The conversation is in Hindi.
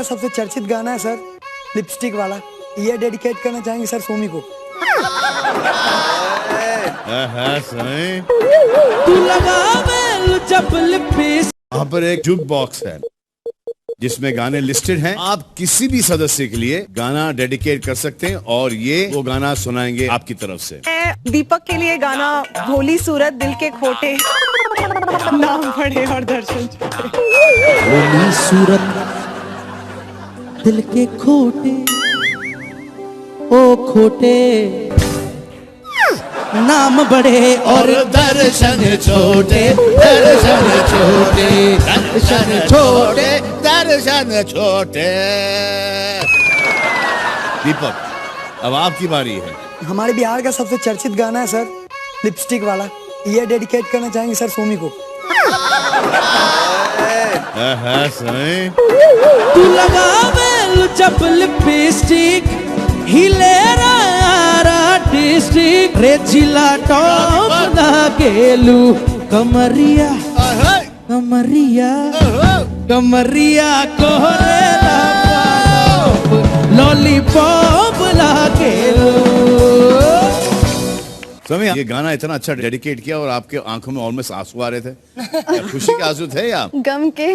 सबसे चर्चित गाना है सर, लिपस्टिक वाला। ये डेडिकेट करना चाहेंगे सर सोमी को। तू लगावे जब लिपस्टिक। वहाँ पर एक जुक बॉक्स है जिसमें गाने लिस्टेड हैं। आप किसी भी सदस्य के लिए गाना डेडिकेट कर सकते हैं और ये वो गाना सुनाएंगे आपकी तरफ से। दीपक के लिए गाना भोली सूरत दिल के खोटे नाम पढ़े और दर्शन भोली सूरत दिल के खोटे, ओ खोटे नाम बड़े और दर्शन छोटे, दर्शन छोटे, दर्शन छोटे, दर्शन छोटे। दीपक, अब आपकी बारी है। हमारे बिहार का सबसे चर्चित गाना है सर, लिपस्टिक वाला। ये डेडिकेट करना चाहेंगे सर सोमी को। तू लगावे जब लिपस्टिक हिले रारा डिस्ट्रिक्ट रे जिला टॉप ना गेलू कमरिया कमरिया कमरिया कोहरे लॉलीपॉप ला गेलू। समय ये गाना इतना अच्छा डेडिकेट किया और आपके आंखों में ऑलमोस्ट आंसू आ रहे थे। खुशी के आंसू थे या गम के?